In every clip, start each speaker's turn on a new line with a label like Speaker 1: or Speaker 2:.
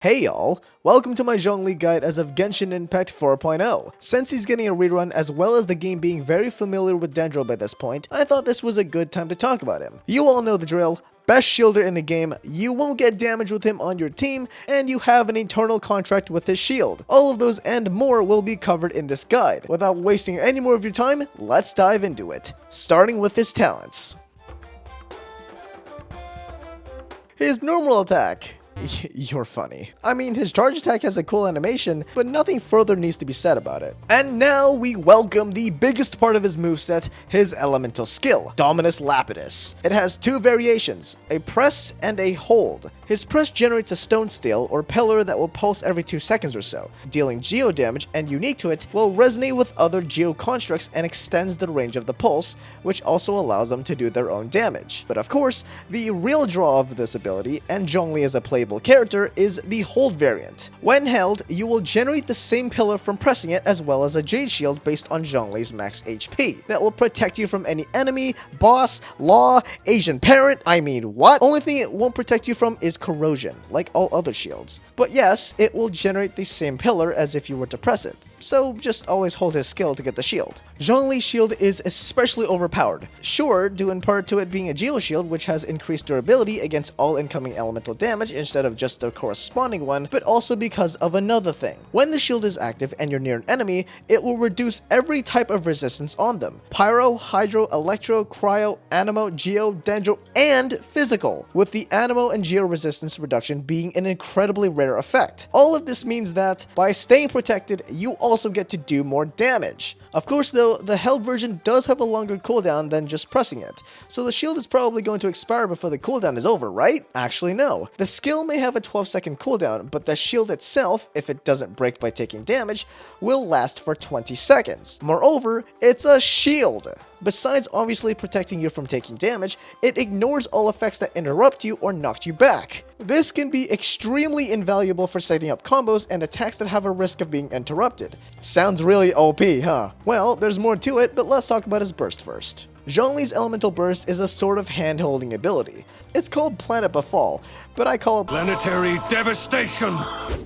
Speaker 1: Hey y'all, welcome to my Zhongli guide as of Genshin Impact 4.0. Since he's getting a rerun as well as the game being very familiar with Dendro by this point, I thought this was a good time to talk about him. You all know the drill. Best shielder in the game, you won't get damage with him on your team, and you have an eternal contract with his shield. All of those and more will be covered in this guide. Without wasting any more of your time, let's dive into it. Starting with his talents. His normal attack. You're funny. I mean, his charge attack has a cool animation, but nothing further needs to be said about it. And now we welcome the biggest part of his moveset, his elemental skill, Dominus Lapidus. It has two variations, a press and a hold. His press generates a stone steel or pillar that will pulse every 2 seconds or so, dealing geo damage, and unique to it, will resonate with other geo constructs and extends the range of the pulse, which also allows them to do their own damage. But of course, the real draw of this ability, and Zhongli as a playable character, is the hold variant. When held, you will generate the same pillar from pressing it as well as a jade shield based on Zhongli's max HP that will protect you from any enemy, boss, law, Asian parent, I mean what? Only thing it won't protect you from is corrosion, like all other shields. But yes, it will generate the same pillar as if you were to press it. So just always hold his skill to get the shield. Zhongli's shield is especially overpowered. Sure, due in part to it being a geo shield which has increased durability against all incoming elemental damage instead of just the corresponding one, but also because of another thing. When the shield is active and you're near an enemy, it will reduce every type of resistance on them. Pyro, Hydro, Electro, Cryo, Animo, Geo, Dendro, and Physical, with the Animo and Geo resistance reduction being an incredibly rare effect. All of this means that, by staying protected, you also get to do more damage. Of course though, the held version does have a longer cooldown than just pressing it, so the shield is probably going to expire before the cooldown is over, right? Actually no. The skill may have a 12-second cooldown, but the shield itself, if it doesn't break by taking damage, will last for 20 seconds. Moreover, it's a shield. Besides obviously protecting you from taking damage, it ignores all effects that interrupt you or knock you back. This can be extremely invaluable for setting up combos and attacks that have a risk of being interrupted. Sounds really OP, huh? Well, there's more to it, but let's talk about his burst first. Zhongli's elemental burst is a sort of hand-holding ability. It's called Planet Befall, but I call it
Speaker 2: Planetary Devastation!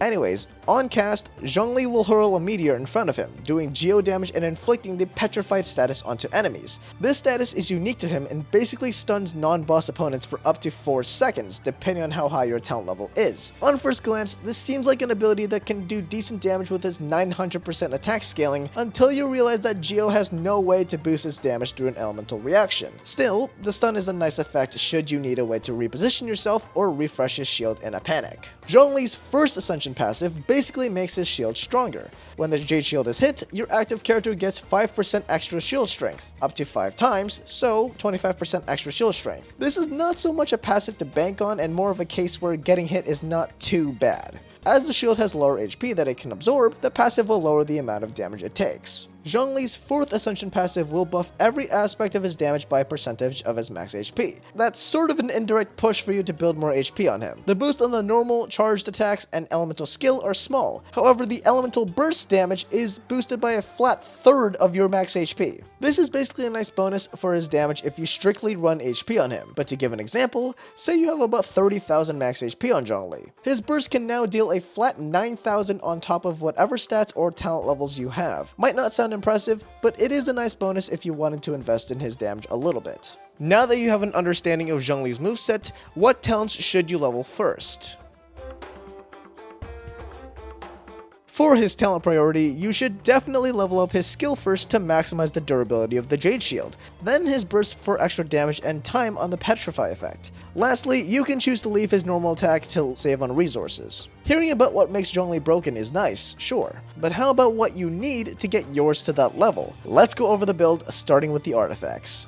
Speaker 1: Anyways, on cast, Zhongli will hurl a meteor in front of him, doing geo damage and inflicting the petrified status onto enemies. This status is unique to him and basically stuns non-boss opponents for up to 4 seconds, depending on how high your talent level is. On first glance, this seems like an ability that can do decent damage with his 900% attack scaling, until you realize that Geo has no way to boost its damage through an elemental reaction. Still, the stun is a nice effect should you need a way to reposition yourself or refresh his shield in a panic. Zhongli's first ascension passive basically makes his shield stronger. When the jade shield is hit, your active character gets 5% extra shield strength, up to 5 times, so 25% extra shield strength. This is not so much a passive to bank on and more of a case where getting hit is not too bad. As the shield has lower HP that it can absorb, the passive will lower the amount of damage it takes. Zhongli's 4th Ascension passive will buff every aspect of his damage by a percentage of his max HP. That's sort of an indirect push for you to build more HP on him. The boost on the normal, charged attacks, and elemental skill are small. However, the elemental burst damage is boosted by a flat third of your max HP. This is basically a nice bonus for his damage if you strictly run HP on him. But to give an example, say you have about 30,000 max HP on Zhongli. His burst can now deal a flat 9,000 on top of whatever stats or talent levels you have. Might not sound impressive, but it is a nice bonus if you wanted to invest in his damage a little bit. Now that you have an understanding of Zhongli's moveset, what talents should you level first? For his talent priority, you should definitely level up his skill first to maximize the durability of the Jade Shield, then his burst for extra damage and time on the Petrify effect. Lastly, you can choose to leave his normal attack to save on resources. Hearing about what makes Zhongli broken is nice, sure, but how about what you need to get yours to that level? Let's go over the build, starting with the artifacts.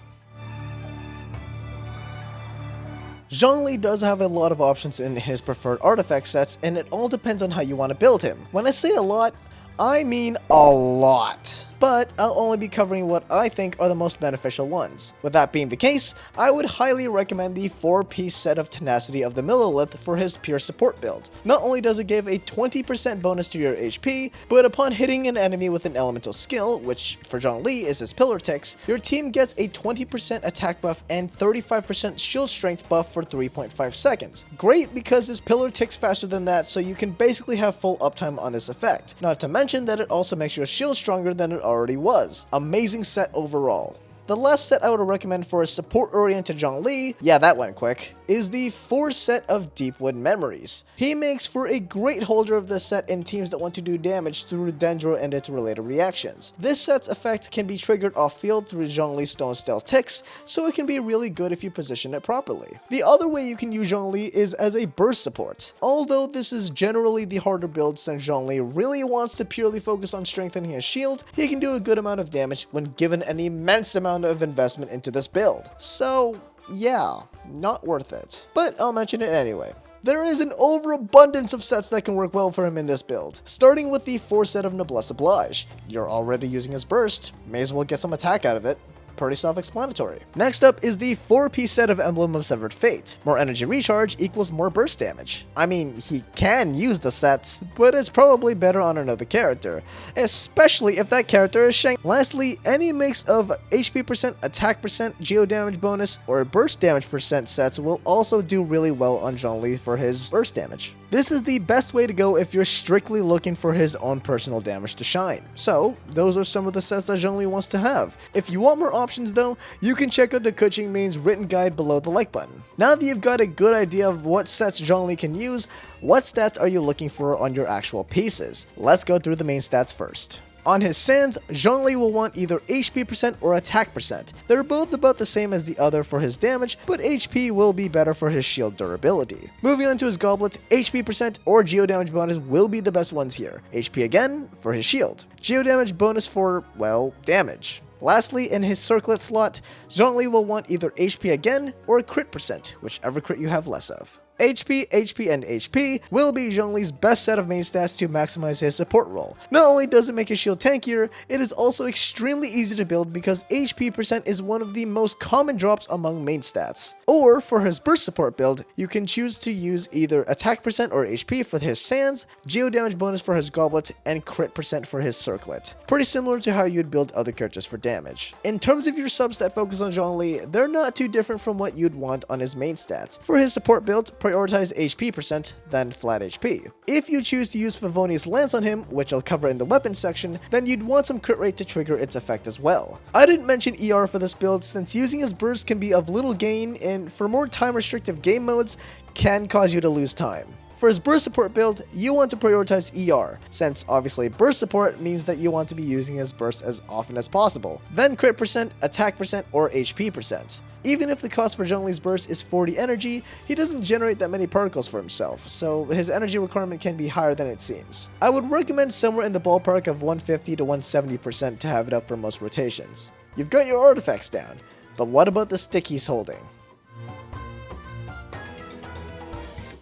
Speaker 1: Zhongli does have a lot of options in his preferred artifact sets, and it all depends on how you want to build him. When I say a lot, I mean a lot. but I'll only be covering what I think are the most beneficial ones. With that being the case, I would highly recommend the 4-piece set of Tenacity of the Millilith for his pure support build. Not only does it give a 20% bonus to your HP, but upon hitting an enemy with an elemental skill, which for Zhongli is his Pillar Ticks, your team gets a 20% attack buff and 35% shield strength buff for 3.5 seconds. Great because his Pillar ticks faster than that, so you can basically have full uptime on this effect. Not to mention that it also makes your shield stronger than it already was. Amazing set overall. The last set I would recommend for a support-oriented Zhongli, yeah, that went quick, is the 4 set of Deepwood Memories. He makes for a great holder of this set in teams that want to do damage through Dendro and its related reactions. This set's effect can be triggered off-field through Zhongli's Stone Steel ticks, so it can be really good if you position it properly. The other way you can use Zhongli is as a burst support. Although this is generally the harder build since Zhongli really wants to purely focus on strengthening his shield, he can do a good amount of damage when given an immense amount of investment into this build. So yeah, not worth it. But I'll mention it anyway. There is an overabundance of sets that can work well for him in this build, starting with the 4 set of Noblesse Oblige. You're already using his burst, may as well get some attack out of it. Pretty self-explanatory. Next up is the 4-piece set of Emblem of Severed Fate. More energy recharge equals more burst damage. I mean, he can use the set, but it's probably better on another character, especially if that character is Shang. Lastly, any mix of HP percent, attack percent, geo damage bonus, or burst damage percent sets will also do really well on Zhongli for his burst damage. This is the best way to go if you're strictly looking for his own personal damage to shine. So, those are some of the sets that Zhongli wants to have. If you want more options though, you can check out the KeqingMains written guide below the like button. Now that you've got a good idea of what sets Zhongli can use, what stats are you looking for on your actual pieces? Let's go through the main stats first. On his sands, Zhongli will want either HP percent or attack percent. They're both about the same as the other for his damage, but HP will be better for his shield durability. Moving on to his goblets, HP percent or geo damage bonus will be the best ones here. HP again for his shield. Geo damage bonus for, well, damage. Lastly, in his circlet slot, Zhongli will want either HP again or crit percent, whichever crit you have less of. HP, HP, and HP will be Zhongli's best set of main stats to maximize his support role. Not only does it make his shield tankier, it is also extremely easy to build because HP percent is one of the most common drops among main stats. Or, for his burst support build, you can choose to use either attack percent or HP for his sands, geo damage bonus for his goblet, and crit percent for his circlet. Pretty similar to how you'd build other characters for damage. In terms of your subs that focus on Zhongli, they're not too different from what you'd want on his main stats. For his support build, prioritize HP percent, then flat HP. If you choose to use Favonius Lance on him, which I'll cover in the weapons section, then you'd want some crit rate to trigger its effect as well. I didn't mention ER for this build since using his burst can be of little gain and for more time restrictive game modes can cause you to lose time. For his burst support build, you want to prioritize ER, since obviously burst support means that you want to be using his burst as often as possible. Then crit percent, attack percent, or HP percent. Even if the cost for Zhongli's burst is 40 energy, he doesn't generate that many particles for himself, so his energy requirement can be higher than it seems. I would recommend somewhere in the ballpark of 150 to 170% to have it up for most rotations. You've got your artifacts down, but what about the stick he's holding?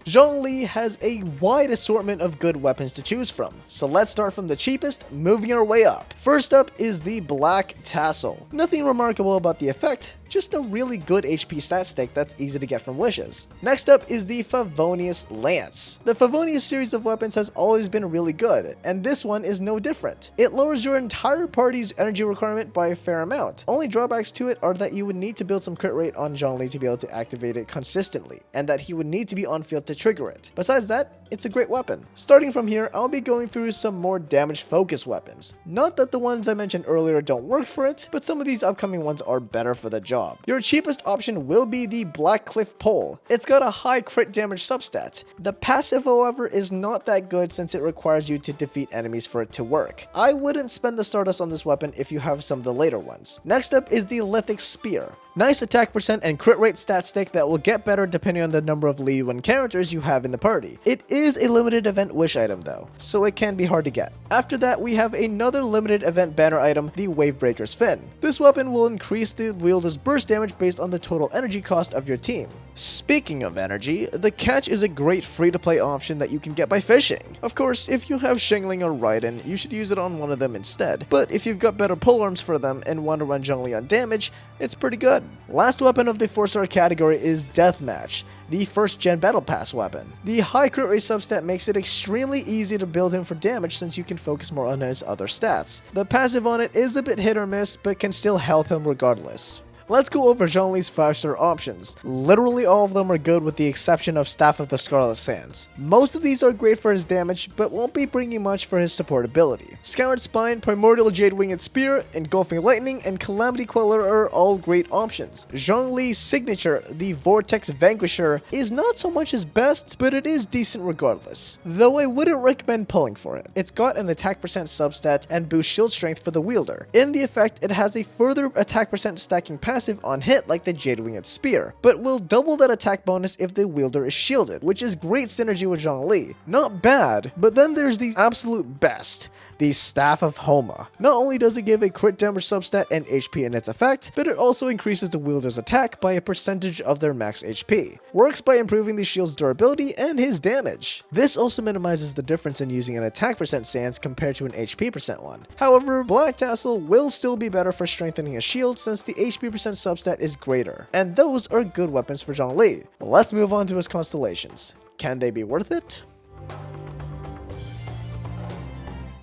Speaker 1: Zhongli has a wide assortment of good weapons to choose from, so let's start from the cheapest, moving our way up. First up is the Black Tassel. Nothing remarkable about the effect, just a really good HP stat stick that's easy to get from wishes. Next up is the Favonius Lance. The Favonius series of weapons has always been really good, and this one is no different. It lowers your entire party's energy requirement by a fair amount. Only drawbacks to it are that you would need to build some crit rate on Zhongli to be able to activate it consistently, and that he would need to be on field to trigger it. Besides that, it's a great weapon. Starting from here, I'll be going through some more damage focused weapons. Not that the ones I mentioned earlier don't work for it, but some of these upcoming ones are better for the job. Your cheapest option will be the Black Cliff Pole. It's got a high crit damage substat. The passive, however, is not that good since it requires you to defeat enemies for it to work. I wouldn't spend the Stardust on this weapon if you have some of the later ones. Next up is the Lithic Spear. Nice attack percent and crit rate stat stick that will get better depending on the number of Li Yuan characters you have in the party. It is a limited event wish item though, so it can be hard to get. After that, we have another limited event banner item, the Wavebreaker's Fin. This weapon will increase the wielder's burst damage based on the total energy cost of your team. Speaking of energy, the catch is a great free-to-play option that you can get by fishing. Of course, if you have Shingling or Raiden, you should use it on one of them instead, but if you've got better polearms for them and want to run Zhongli on damage, it's pretty good. Last weapon of the 4-star category is Deathmatch, the first gen battle pass weapon. The high crit rate substat makes it extremely easy to build him for damage since you can focus more on his other stats. The passive on it is a bit hit or miss, but can still help him regardless. Let's go over Zhongli's 5-star options. Literally all of them are good with the exception of Staff of the Scarlet Sands. Most of these are great for his damage, but won't be bringing much for his support ability. Scoured Spine, Primordial Jade Winged Spear, Engulfing Lightning, and Calamity Queller are all great options. Zhongli's signature, the Vortex Vanquisher, is not so much his best, but it is decent regardless. Though I wouldn't recommend pulling for it. It's got an attack percent substat and boost shield strength for the wielder. In the effect, it has a further attack percent stacking passive on hit like the Jade Winged Spear, but will double that attack bonus if the wielder is shielded, which is great synergy with Zhongli. Not bad, but then there's the absolute best, the Staff of Homa. Not only does it give a crit damage substat and HP in its effect, but it also increases the wielder's attack by a percentage of their max HP. Works by improving the shield's durability and his damage. This also minimizes the difference in using an attack percent stance compared to an HP percent one. However, Black Tassel will still be better for strengthening a shield since the HP percent substat is greater, and those are good weapons for Zhongli. Let's move on to his constellations. Can they be worth it?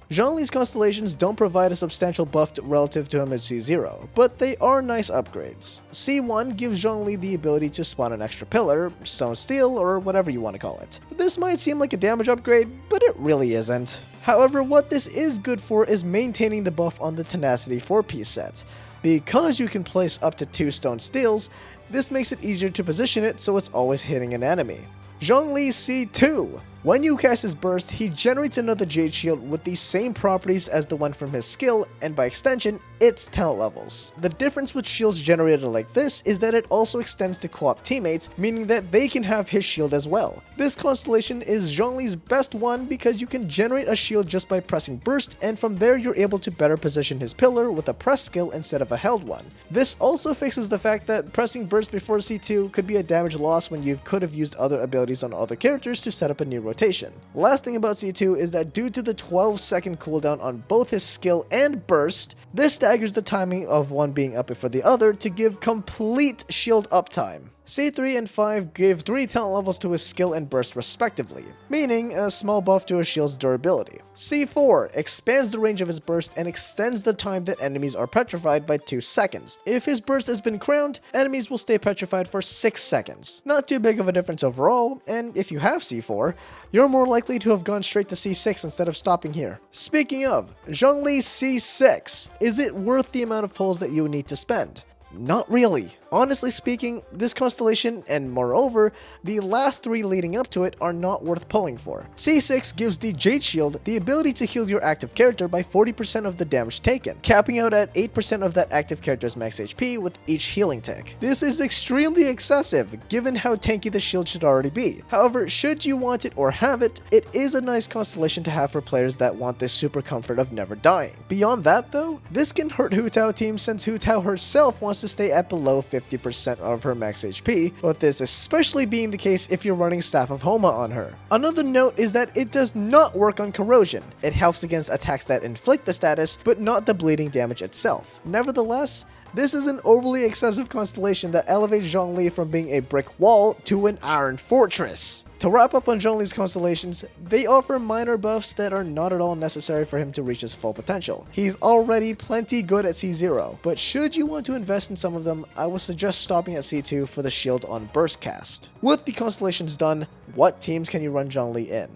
Speaker 1: Zhongli's constellations don't provide a substantial buff relative to him at C0, but they are nice upgrades. C1 gives Zhongli the ability to spawn an extra pillar, stone steel, or whatever you want to call it. This might seem like a damage upgrade, but it really isn't. However, what this is good for is maintaining the buff on the Tenacity 4-piece set. Because you can place up to 2 stone steels, this makes it easier to position it so it's always hitting an enemy. Zhongli C2. When you cast his burst, he generates another Jade Shield with the same properties as the one from his skill, and by extension, its talent levels. The difference with shields generated like this is that it also extends to co-op teammates, meaning that they can have his shield as well. This constellation is Zhongli's best one because you can generate a shield just by pressing burst, and from there you're able to better position his pillar with a press skill instead of a held one. This also fixes the fact that pressing burst before C2 could be a damage loss when you could have used other abilities on other characters to set up a new rotation. Last thing about C2 is that due to the 12-second cooldown on both his skill and burst, this staggers the timing of one being up before the other to give complete shield uptime. C3 and 5 give 3 talent levels to his skill and burst respectively, meaning a small buff to his shield's durability. C4 expands the range of his burst and extends the time that enemies are petrified by 2 seconds. If his burst has been crowned, enemies will stay petrified for 6 seconds. Not too big of a difference overall, and if you have C4, you're more likely to have gone straight to C6 instead of stopping here. Speaking of, Zhongli C6. Is it worth the amount of pulls that you need to spend? Not really. Honestly speaking, this constellation, and moreover, the last 3 leading up to it are not worth pulling for. C6 gives the Jade Shield the ability to heal your active character by 40% of the damage taken, capping out at 8% of that active character's max HP with each healing tick. This is extremely excessive, given how tanky the shield should already be. However, should you want it or have it, it is a nice constellation to have for players that want this super comfort of never dying. Beyond that though, this can hurt Hu Tao teams since Hu Tao herself wants to stay at below 50% of her max HP, with this especially being the case if you're running Staff of Homa on her. Another note is that it does not work on corrosion. It helps against attacks that inflict the status, but not the bleeding damage itself. Nevertheless, this is an overly excessive constellation that elevates Zhongli from being a brick wall to an iron fortress. To wrap up on Zhongli's constellations, they offer minor buffs that are not at all necessary for him to reach his full potential. He's already plenty good at C0, but should you want to invest in some of them, I would suggest stopping at C2 for the shield on burst cast. With the constellations done, what teams can you run Zhongli in?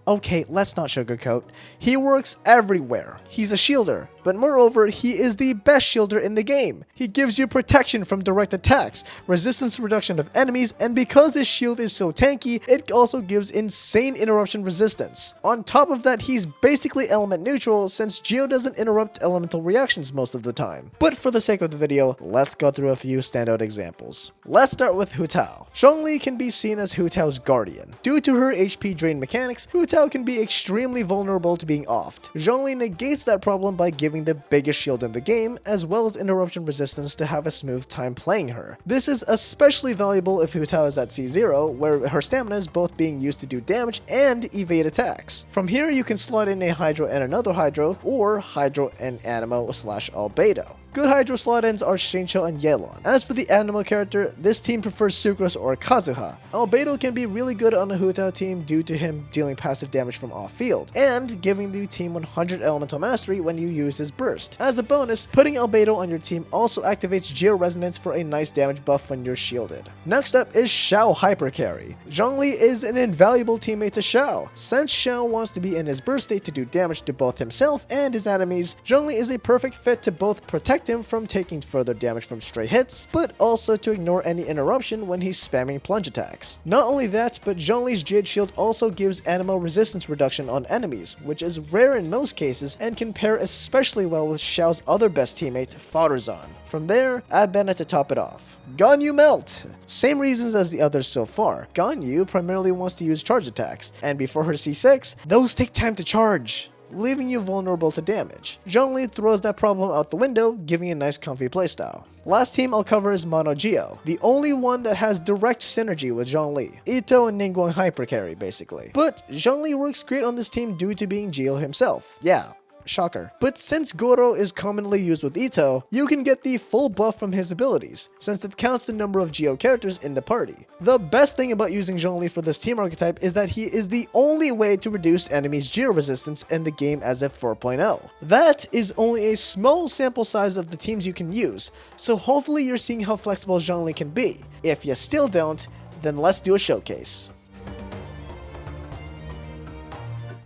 Speaker 1: Okay, let's not sugarcoat. He works everywhere. He's a shielder, but moreover, he is the best shielder in the game. He gives you protection from direct attacks, resistance reduction of enemies, and because his shield is so tanky, it also gives insane interruption resistance. On top of that, he's basically element neutral since Geo doesn't interrupt elemental reactions most of the time. But for the sake of the video, let's go through a few standout examples. Let's start with Hu Tao. Zhongli can be seen as Hu Tao's guardian. Due to her HP drain mechanics, Hu Tao can be extremely vulnerable to being offed. Zhongli negates that problem by giving the biggest shield in the game, as well as interruption resistance to have a smooth time playing her. This is especially valuable if Hu Tao is at C0, where her stamina is both being used to do damage and evade attacks. From here, you can slot in a Hydro and another Hydro, or Hydro and Animo / Albedo. Good Hydro slot-ins are Shincho and Yelan. As for the Animo character, this team prefers Sucrose or Kazuha. Albedo can be really good on a Hu Tao team due to him dealing passive damage from off-field, and giving the team 100 Elemental Mastery when you use his burst. As a bonus, putting Albedo on your team also activates Geo Resonance for a nice damage buff when you're shielded. Next up is Xiao Hyper Carry. Zhongli is an invaluable teammate to Xiao. Since Xiao wants to be in his burst state to do damage to both himself and his enemies, Zhongli is a perfect fit to both protect him from taking further damage from stray hits, but also to ignore any interruption when he's spamming plunge attacks. Not only that, but Zhongli's Jade Shield also gives animal resistance reduction on enemies, which is rare in most cases and can pair especially well with Xiao's other best teammate, Farazan. From there, add Bennett to top it off. Ganyu Melt! Same reasons as the others so far. Ganyu primarily wants to use charge attacks, and before her C6, those take time to charge, leaving you vulnerable to damage. Zhongli throws that problem out the window, giving a nice comfy playstyle. Last team I'll cover is Mono Geo, the only one that has direct synergy with Zhongli. Ito and Ningguang hypercarry basically. But Zhongli works great on this team due to being Geo himself. Yeah. Shocker. But since Goro is commonly used with Ito, you can get the full buff from his abilities, since it counts the number of Geo characters in the party. The best thing about using Zhongli for this team archetype is that he is the only way to reduce enemies' Geo resistance in the game as of 4.0. That is only a small sample size of the teams you can use, so hopefully you're seeing how flexible Zhongli can be. If you still don't, then let's do a showcase.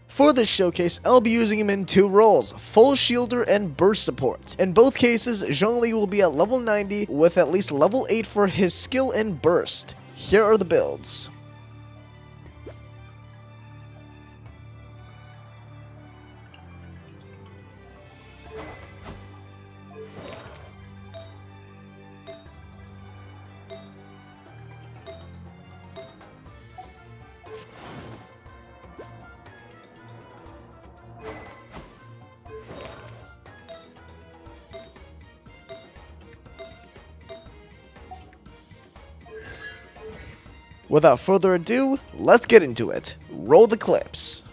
Speaker 1: For this showcase, I'll be using him in two roles, full shielder and burst support. In both cases, Zhongli will be at level 90 with at least level 8 for his skill in burst. Here are the builds. Without further ado, let's get into it. Roll the clips.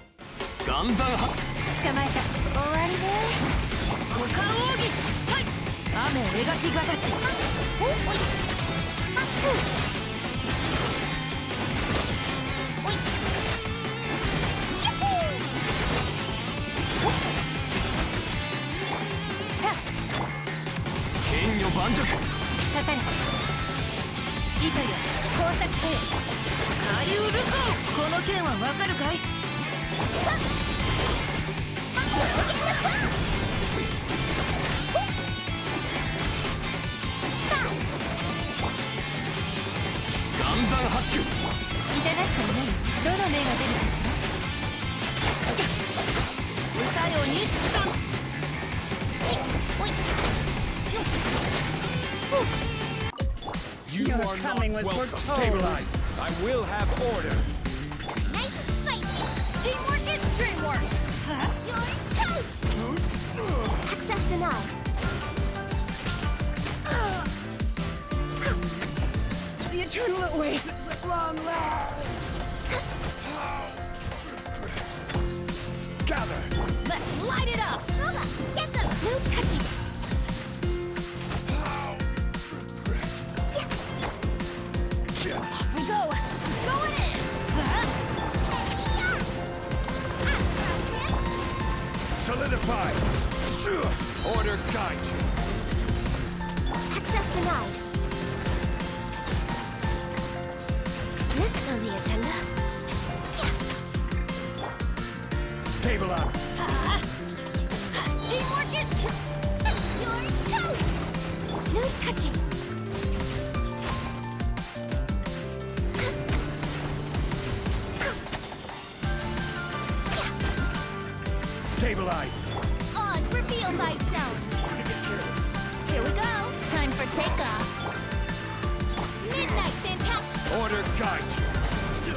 Speaker 2: You are
Speaker 3: coming
Speaker 2: not
Speaker 3: was
Speaker 2: welcome.
Speaker 3: foretold.
Speaker 2: Stabilize. I will have order.
Speaker 3: Nice spicy. Teamwork is dreamwork. You're toast. Access denied. The eternal awaits at long last.
Speaker 2: Gather.
Speaker 3: Let's light it up. Get them. No touching. We go. Going in.
Speaker 2: Solidify. Order guide you.
Speaker 3: Access denied. Next on the agenda.
Speaker 2: Stabilize.
Speaker 3: Teamwork is
Speaker 4: You're toast! No touching.
Speaker 2: Stabilize.
Speaker 4: Oz, reveal thyself. Here we go. Time for takeoff. Midnight fantastic.
Speaker 2: Order guide you.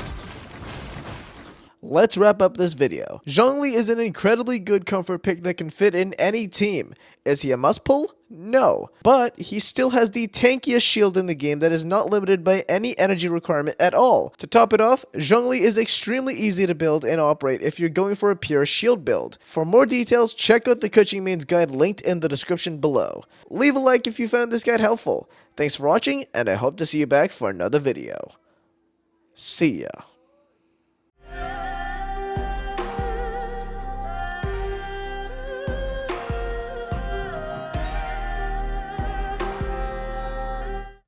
Speaker 1: Let's wrap up this video. Zhongli is an incredibly good comfort pick that can fit in any team. Is he a must pull? No. But he still has the tankiest shield in the game that is not limited by any energy requirement at all. To top it off, Zhongli is extremely easy to build and operate if you're going for a pure shield build. For more details, check out the KeqingMains Guide linked in the description below. Leave a like if you found this guide helpful. Thanks for watching, and I hope to see you back for another video. See ya.